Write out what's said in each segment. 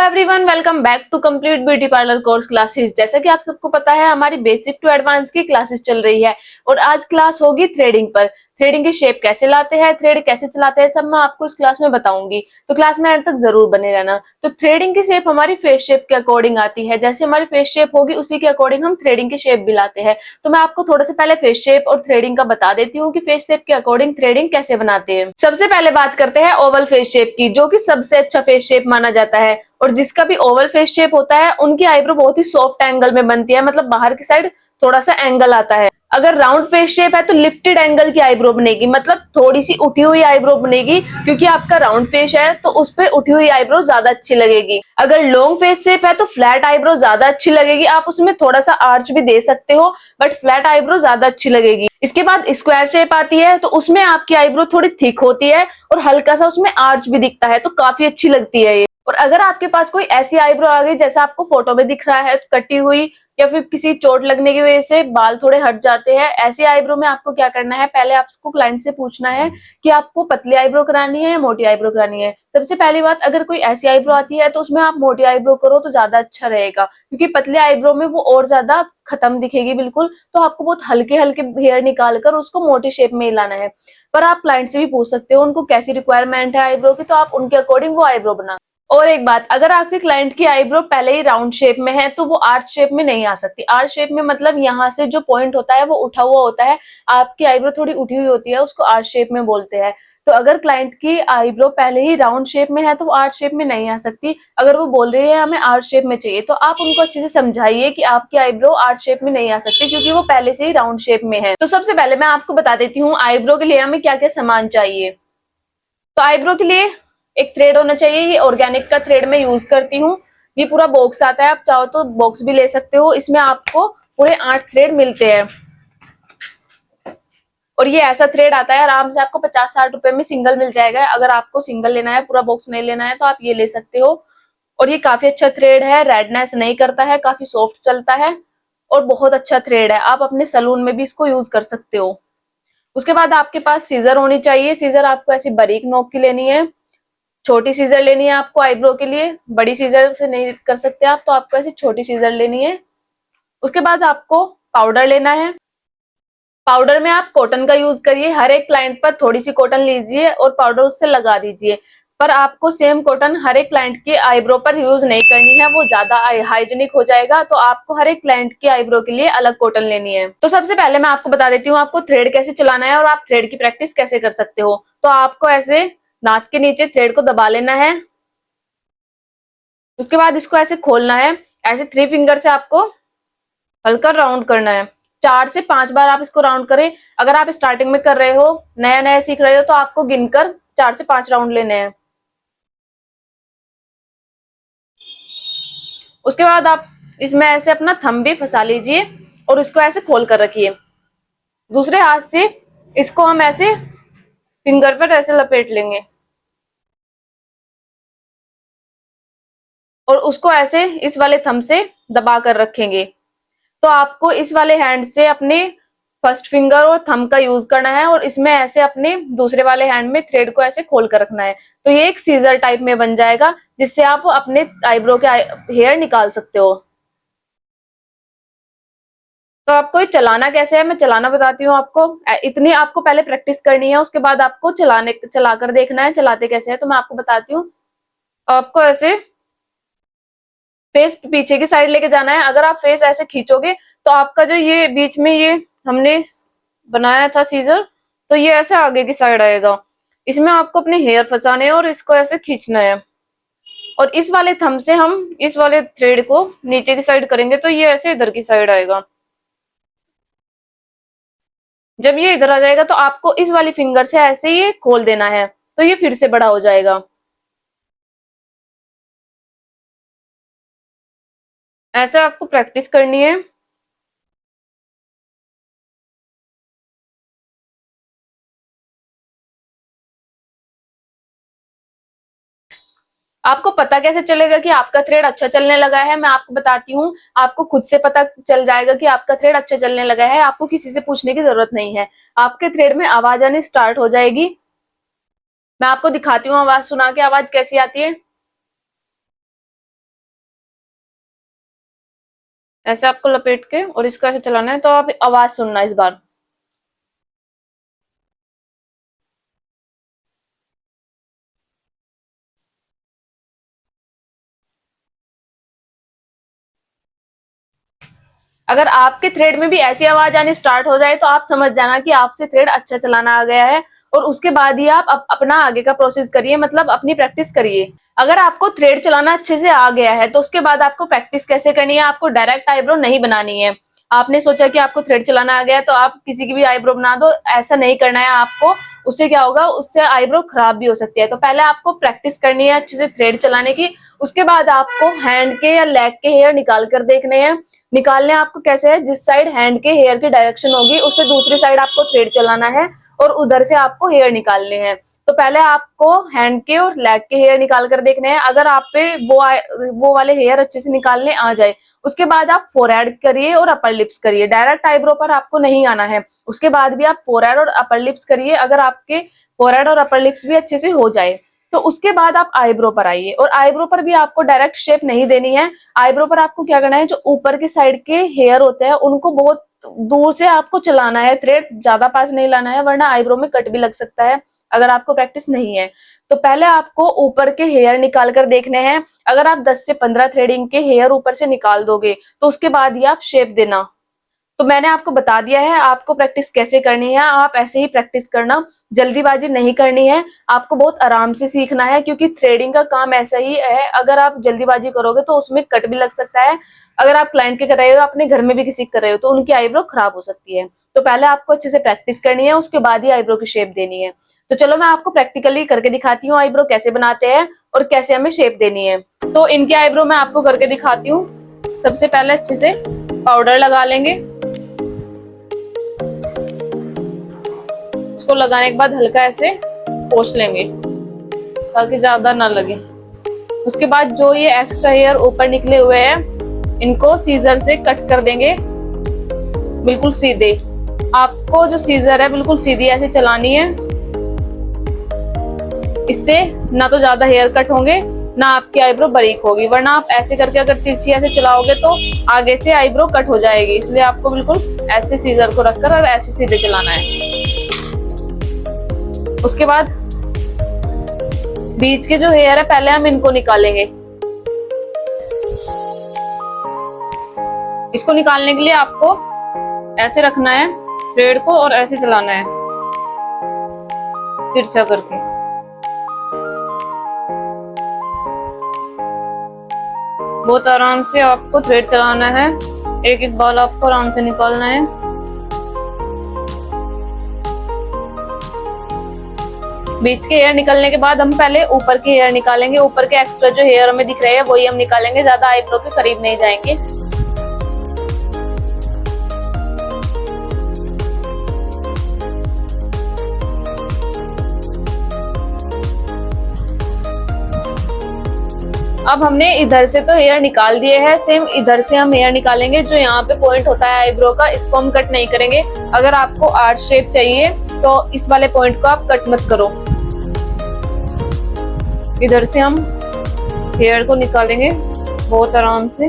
Everyone, welcome back to complete beauty parlour course classes. जैसा कि आप सबको पता है, हमारी बेसिक टू एडवांस की क्लासेस चल रही है और आज क्लास होगी थ्रेडिंग पर। थ्रेडिंग की शेप कैसे लाते हैं, थ्रेड कैसे चलाते हैं, सब मैं आपको इस क्लास में बताऊंगी, तो क्लास में एंड तक जरूर बने रहना। तो थ्रेडिंग की शेप हमारी फेस शेप के अकॉर्डिंग आती है। जैसे हमारी फेस शेप होगी उसी के अकॉर्डिंग हम थ्रेडिंग की शेप भी लाते हैं। तो मैं आपको थोड़ा सा पहले फेस शेप और थ्रेडिंग का बता देती हूँ कि फेस शेप के अकॉर्डिंग थ्रेडिंग कैसे बनाते हैं। सबसे पहले बात करते हैं ओवल फेस शेप की, जो कि सबसे अच्छा फेस शेप माना जाता है। और जिसका भी ओवल फेस शेप होता है उनकी आईब्रो बहुत ही सॉफ्ट एंगल में बनती है, मतलब बाहर की साइड थोड़ा सा एंगल आता है। अगर राउंड फेस शेप है तो लिफ्टेड एंगल की आईब्रो बनेगी, मतलब थोड़ी सी उठी हुई आईब्रो बनेगी, क्योंकि आपका राउंड फेस है तो उस पर उठी हुई आईब्रो ज्यादा अच्छी लगेगी। अगर लॉन्ग फेस शेप है तो फ्लैट आईब्रो ज्यादा अच्छी लगेगी। आप उसमें थोड़ा सा आर्च भी दे सकते हो, बट फ्लैट आईब्रो ज्यादा अच्छी लगेगी। इसके बाद स्क्वायर शेप आती है, तो उसमें आपकी आईब्रो थोड़ी थिक होती है और हल्का सा उसमें आर्च भी दिखता है, तो काफी अच्छी लगती है ये। और अगर आपके पास कोई ऐसी आईब्रो आ गई जैसा आपको फोटो में दिख रहा है, कटी हुई, या फिर किसी चोट लगने की वजह से बाल थोड़े हट जाते हैं, ऐसी आईब्रो में आपको क्या करना है, पहले आपको क्लाइंट से पूछना है कि आपको पतली आईब्रो करानी है या मोटी आईब्रो करानी है। सबसे पहली बात, अगर कोई ऐसी आईब्रो आती है तो उसमें आप मोटी आईब्रो करो तो ज्यादा अच्छा रहेगा, क्योंकि पतली आईब्रो में वो और ज्यादा खत्म दिखेगी बिल्कुल। तो आपको बहुत हल्के हल्के हेयर निकाल कर उसको मोटी शेप में ही लाना है। पर आप क्लाइंट से भी पूछ सकते हो उनको कैसी रिक्वायरमेंट है आईब्रो की, तो आप उनके अकॉर्डिंग वो आईब्रो बना। और एक बात, अगर आपके क्लाइंट की आईब्रो पहले ही राउंड शेप में है तो वो आर्च शेप में नहीं आ सकती। आर्च शेप में मतलब यहाँ से जो पॉइंट होता है वो उठा हुआ होता है, आपकी आईब्रो थोड़ी उठी हुई होती है, उसको आर्च शेप में बोलते हैं। तो अगर क्लाइंट की आईब्रो पहले ही राउंड शेप में है तो वो आर्च शेप में नहीं आ सकती। अगर वो बोल रही है हमें आर्च शेप में चाहिए, तो आप उनको अच्छे से समझाइए कि आपकी आईब्रो आर्च शेप में नहीं आ सकती, क्योंकि वो पहले से ही राउंड शेप में है। तो सबसे पहले मैं आपको बता देती हूँ आईब्रो के लिए हमें क्या क्या सामान चाहिए। तो आईब्रो के लिए एक थ्रेड होना चाहिए। ये ऑर्गेनिक का थ्रेड मैं यूज करती हूँ। ये पूरा बॉक्स आता है, आप चाहो तो बॉक्स भी ले सकते हो। इसमें आपको पूरे 8 थ्रेड मिलते हैं और ये ऐसा थ्रेड आता है, आराम से आपको 50-60 रुपए में सिंगल मिल जाएगा। अगर आपको सिंगल लेना है, पूरा बॉक्स नहीं लेना है, तो आप ये ले सकते हो। और ये काफी अच्छा थ्रेड है, रेडनेस नहीं करता है, काफी सॉफ्ट चलता है और बहुत अच्छा थ्रेड है। आप अपने सलून में भी इसको यूज कर सकते हो। उसके बाद आपके पास सीजर होनी चाहिए। सीजर आपको ऐसी बारीक नोक की लेनी है, छोटी सीजर लेनी है आपको आईब्रो के लिए। बड़ी सीजर से नहीं कर सकते आप, तो आपको ऐसी छोटी सीजर लेनी है। उसके बाद आपको पाउडर लेना है। पाउडर में आप कॉटन का यूज करिए। हर एक क्लाइंट पर थोड़ी सी कॉटन लीजिए और पाउडर उससे लगा दीजिए। पर आपको सेम कॉटन हर एक क्लाइंट की आईब्रो पर यूज नहीं करनी है, वो ज्यादा हाइजीनिक हो जाएगा। तो आपको हर एक क्लाइंट की आईब्रो के लिए अलग कॉटन लेनी है। तो सबसे पहले मैं आपको बता देती हूँ आपको थ्रेड कैसे चलाना है और आप थ्रेड की प्रैक्टिस कैसे कर सकते हो। तो आपको ऐसे नाक के नीचे थ्रेड को दबा लेना है। उसके बाद इसको ऐसे खोलना है। ऐसे 3 फिंगर से आपको हल्का राउंड करना है। 4 से 5 बार आप इसको राउंड करें। अगर आप स्टार्टिंग में कर रहे हो, नया नया सीख रहे हो, तो आपको गिनकर 4 से 5 राउंड लेने हैं। उसके बाद आप इसमें ऐसे अपना थंब भी फंसा लीजिए और इसको ऐसे खोल कर रखिए। दूसरे हाथ से इसको हम ऐसे फिंगर पर ऐसे लपेट लेंगे और उसको ऐसे इस वाले थंब से दबा कर रखेंगे। तो आपको इस वाले हैंड से अपने फर्स्ट फिंगर और थंब का यूज करना है और इसमें ऐसे अपने दूसरे वाले हैंड में थ्रेड को ऐसे खोल कर रखना है। तो ये एक सीजर टाइप में बन जाएगा, जिससे आप अपने आईब्रो के हेयर निकाल सकते हो। तो आपको ये चलाना कैसे है, मैं चलाना बताती हूँ आपको। इतनी आपको पहले प्रैक्टिस करनी है, उसके बाद आपको चलाकर देखना है चलाते कैसे है। तो मैं आपको बताती हूँ। आपको ऐसे फेस पीछे की साइड लेके जाना है। अगर आप फेस ऐसे खींचोगे तो आपका जो ये बीच में ये हमने बनाया था सीजर, तो ये ऐसे आगे की साइड आएगा। इसमें आपको अपने हेयर फंसाने हैं और इसको ऐसे खींचना है। और इस वाले थंब से हम इस वाले थ्रेड को नीचे की साइड करेंगे तो ये ऐसे इधर की साइड आएगा। जब ये इधर आ जाएगा तो आपको इस वाली फिंगर से ऐसे ये खोल देना है, तो ये फिर से बड़ा हो जाएगा। ऐसे आपको प्रैक्टिस करनी है। आपको पता कैसे चलेगा कि आपका थ्रेड अच्छा चलने लगा है, मैं आपको बताती हूँ। आपको खुद से पता चल जाएगा कि आपका थ्रेड अच्छा चलने लगा है। आपको किसी से पूछने की जरूरत नहीं है। आपके थ्रेड में आवाज आनी स्टार्ट हो जाएगी। मैं आपको दिखाती हूँ आवाज सुना के आवाज कैसी आती है। ऐसे आपको लपेट के और इसको ऐसे चलाना है, तो आप आवाज सुनना इस बार। अगर आपके थ्रेड में भी ऐसी आवाज आनी स्टार्ट हो जाए तो आप समझ जाना कि आपसे थ्रेड अच्छा चलाना आ गया है, और उसके बाद ही आप अपना आगे का प्रोसेस करिए, मतलब अपनी प्रैक्टिस करिए। अगर आपको थ्रेड चलाना अच्छे से आ गया है तो उसके बाद आपको प्रैक्टिस कैसे करनी है, आपको डायरेक्ट आईब्रो नहीं बनानी है। आपने सोचा कि आपको थ्रेड चलाना आ गया है तो आप किसी की भी आईब्रो बना दो, ऐसा नहीं करना है आपको। उससे क्या होगा, उससे आईब्रो खराब भी हो सकती है। तो पहले आपको प्रैक्टिस करनी है अच्छे से थ्रेड चलाने की, उसके बाद आपको हैंड के या लेग के हेयर निकाल कर देखने हैं। निकालने आपको कैसे है, जिस साइड हैंड के हेयर की डायरेक्शन होगी उससे दूसरी साइड आपको थ्रेड चलाना है और उधर से आपको हेयर निकालने हैं। तो पहले आपको हैंड के और लेग के हेयर निकाल कर देखने हैं। अगर आप पे वो वाले हेयर अच्छे से निकालने आ जाए, उसके बाद आप फोरहेड करिए और अपर लिप्स करिए। डायरेक्ट आईब्रो पर आपको नहीं आना है, उसके बाद भी आप फोरहेड और अपर लिप्स करिए। अगर आपके फोरहेड और अपर लिप्स भी अच्छे से हो जाए तो उसके बाद आप आईब्रो पर आइए। और आईब्रो पर भी आपको डायरेक्ट शेप नहीं देनी है। आईब्रो पर आपको क्या करना है, जो ऊपर की साइड के हेयर होते हैं उनको बहुत दूर से आपको चलाना है, थ्रेड ज्यादा पास नहीं लाना है, वरना आईब्रो में कट भी लग सकता है अगर आपको प्रैक्टिस नहीं है। तो पहले आपको ऊपर के हेयर निकाल कर देखने हैं। अगर आप 10 से 15 थ्रेडिंग के हेयर ऊपर से निकाल दोगे तो उसके बाद ही आप शेप देना। तो मैंने आपको बता दिया है आपको प्रैक्टिस कैसे करनी है, आप ऐसे ही प्रैक्टिस करना, जल्दीबाजी नहीं करनी है। आपको बहुत आराम से सीखना है, क्योंकि थ्रेडिंग का काम ऐसा ही है, अगर आप जल्दीबाजी करोगे तो उसमें कट भी लग सकता है। अगर आप क्लाइंट के कर रहे हो, अपने घर में भी किसी कर रहे हो, तो उनकी आईब्रो खराब हो सकती है। तो पहले आपको अच्छे से प्रैक्टिस करनी है, उसके बाद ही आईब्रो की शेप देनी है। तो चलो मैं आपको प्रैक्टिकली करके दिखाती हूँ आईब्रो कैसे बनाते हैं और कैसे हमें शेप देनी है। तो इनके आईब्रो मैं आपको करके दिखाती हूँ। सबसे पहले अच्छे से पाउडर लगा लेंगे। इसको लगाने के बाद हल्का ऐसे पोंछ लेंगे ताकि ज्यादा ना लगे। उसके बाद जो ये एक्स्ट्रा हेयर ऊपर निकले हुए हैं इनको सीजर से कट कर देंगे, बिल्कुल सीधे। आपको जो सीजर है बिल्कुल सीधी ऐसे चलानी है, इससे ना तो ज्यादा हेयर कट होंगे ना आपकी आईब्रो बारीक होगी, वरना आप ऐसे करके अगर तिरछी ऐसे चलाओगे तो आगे से आईब्रो कट हो जाएगी। इसलिए आपको बिल्कुल ऐसे सीजर को रखकर और ऐसे सीधे चलाना है। उसके बाद बीच के जो हेयर है पहले हम इनको निकालेंगे। इसको निकालने के लिए आपको ऐसे रखना है थ्रेड को और ऐसे चलाना है तिरछा करके। बहुत आराम से आपको थ्रेड चलाना है, एक एक बाल आपको आराम से निकालना है। बीच के हेयर निकलने के बाद हम पहले ऊपर के हेयर निकालेंगे। ऊपर के एक्स्ट्रा जो हेयर हमें दिख रहे हैं वही हम निकालेंगे, ज्यादा आईब्रो के करीब नहीं जाएंगे। अब हमने इधर से तो हेयर निकाल दिए हैं, सेम इधर से हम हेयर निकालेंगे। जो यहाँ पे पॉइंट होता है आईब्रो का, इसको हम कट नहीं करेंगे। अगर आपको आर्च शेप चाहिए तो इस वाले पॉइंट को आप कट मत करो। इधर से हम हेयर को निकालेंगे बहुत आराम से।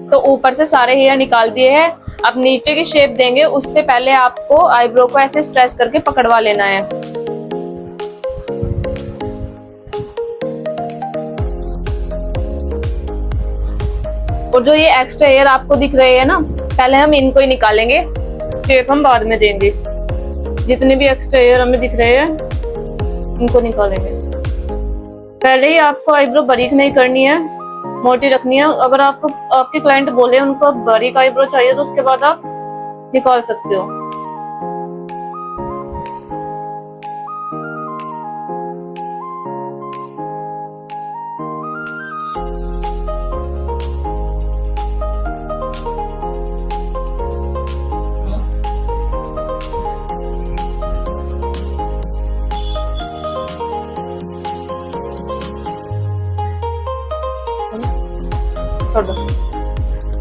तो ऊपर से सारे हेयर निकाल दिए हैं। अब नीचे की शेप देंगे, उससे पहले आपको आईब्रो को ऐसे स्ट्रेच करके पकड़वा लेना है। और जो ये एक्स्ट्रा हेयर आपको दिख रहे हैं ना, पहले हम इनको ही निकालेंगे, शेप हम बाद में देंगे। जितने भी एक्स्ट्रा हेयर हमें दिख रहे हैं इनको निकालेंगे। पहले ही आपको आईब्रो बारीक नहीं करनी है, मोटी रखनी है। अगर आपको आपके क्लाइंट बोले उनको बारीक आईब्रो चाहिए तो उसके बाद आप निकाल सकते हो।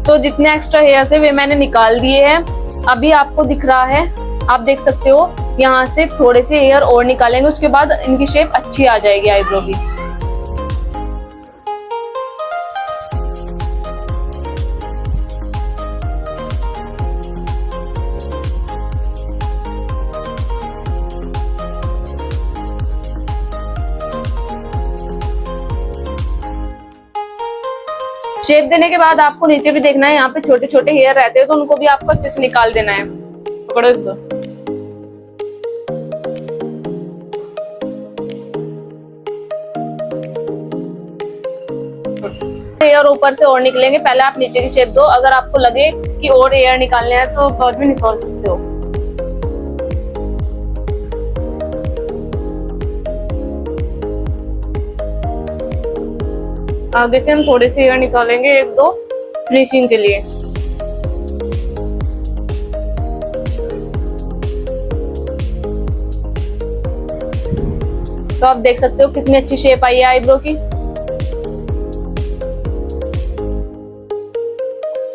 तो जितने एक्स्ट्रा हेयर थे वे मैंने निकाल दिए हैं। अभी आपको दिख रहा है, आप देख सकते हो, यहाँ से थोड़े से हेयर और निकालेंगे, उसके बाद इनकी शेप अच्छी आ जाएगी आईब्रो की। शेप देने के बाद आपको नीचे भी देखना है, यहाँ पे छोटे छोटे हेयर रहते हैं तो उनको भी आपको अच्छे से निकाल देना है। पकड़ो एक दो। एयर ऊपर से और निकलेंगे, पहले आप नीचे की शेप दो। अगर आपको लगे कि और एयर निकालने हैं तो और भी निकाल सकते हो। आगे से हम थोड़े से एयर निकालेंगे, एक दो फिनिशिंग के लिए। तो आप देख सकते हो कितनी अच्छी शेप आई है आईब्रो की।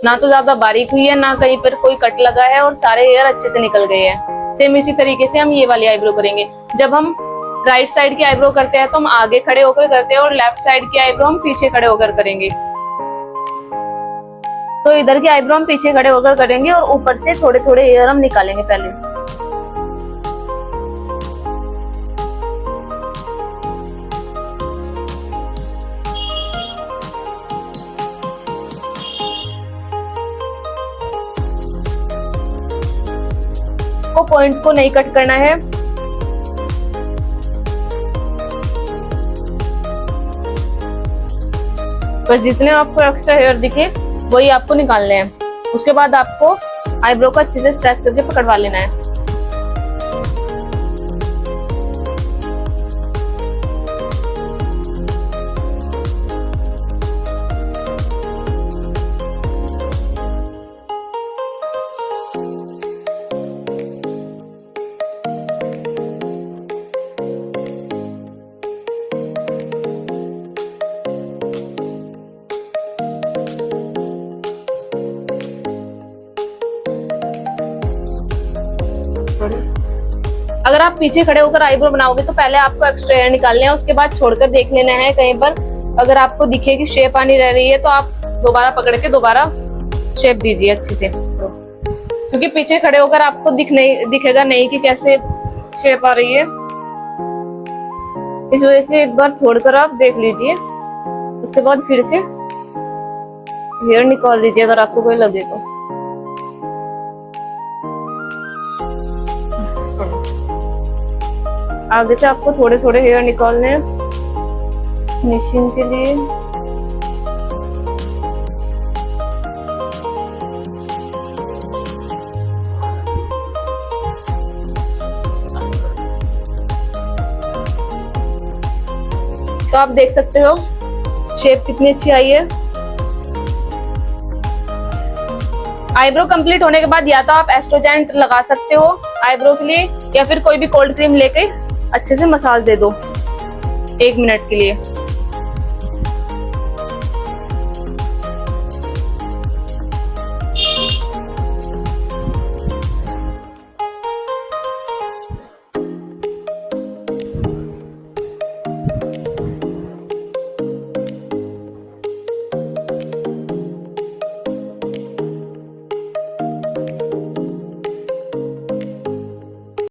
ना तो ज्यादा बारीक हुई है, ना कहीं पर कोई कट लगा है, और सारे हेयर अच्छे से निकल गए हैं। सेम इसी तरीके से हम ये वाली आईब्रो करेंगे। जब हम राइट साइड की आईब्रो करते हैं तो हम आगे खड़े होकर करते हैं, और लेफ्ट साइड की आईब्रो हम पीछे खड़े होकर करेंगे। तो इधर की आईब्रो हम पीछे खड़े होकर करेंगे और ऊपर से थोड़े थोड़े हेयर हम निकालेंगे पहले। को पॉइंट को नहीं कट करना है। बस जितने आपको एक्स्ट्रा हेयर दिखे वही आपको निकालने हैं। उसके बाद आपको आईब्रो को अच्छे से स्ट्रेच करके पकड़वा लेना है। अगर आप पीछे खड़े होकर आईब्रो बनाओगे तो पहले आपको एक्स्ट्रा हेयर निकालने हैं, उसके बाद छोड़कर देख लेना है कहीं पर अगर आपको दिखे कि शेप आनी रह रही है तो आप दोबारा पकड़ के दोबारा शेप दीजिए अच्छे से, क्योंकि पीछे खड़े होकर आपको दिखेगा नहीं कि कैसे शेप आ रही है। इस वजह से एक बार छोड़कर आप देख लीजिए, उसके बाद फिर से हेयर निकाल दीजिए अगर आपको कोई लगे तो। आगे से आपको थोड़े थोड़े हेयर निकालने हैं फिनिशिंग के लिए। तो आप देख सकते हो शेप कितनी अच्छी आई है। आईब्रो कंप्लीट होने के बाद या तो आप एस्ट्रोजेंट लगा सकते हो आईब्रो के लिए, या फिर कोई भी कोल्ड क्रीम लेके अच्छे से मसाज दे दो 1 मिनट के लिए।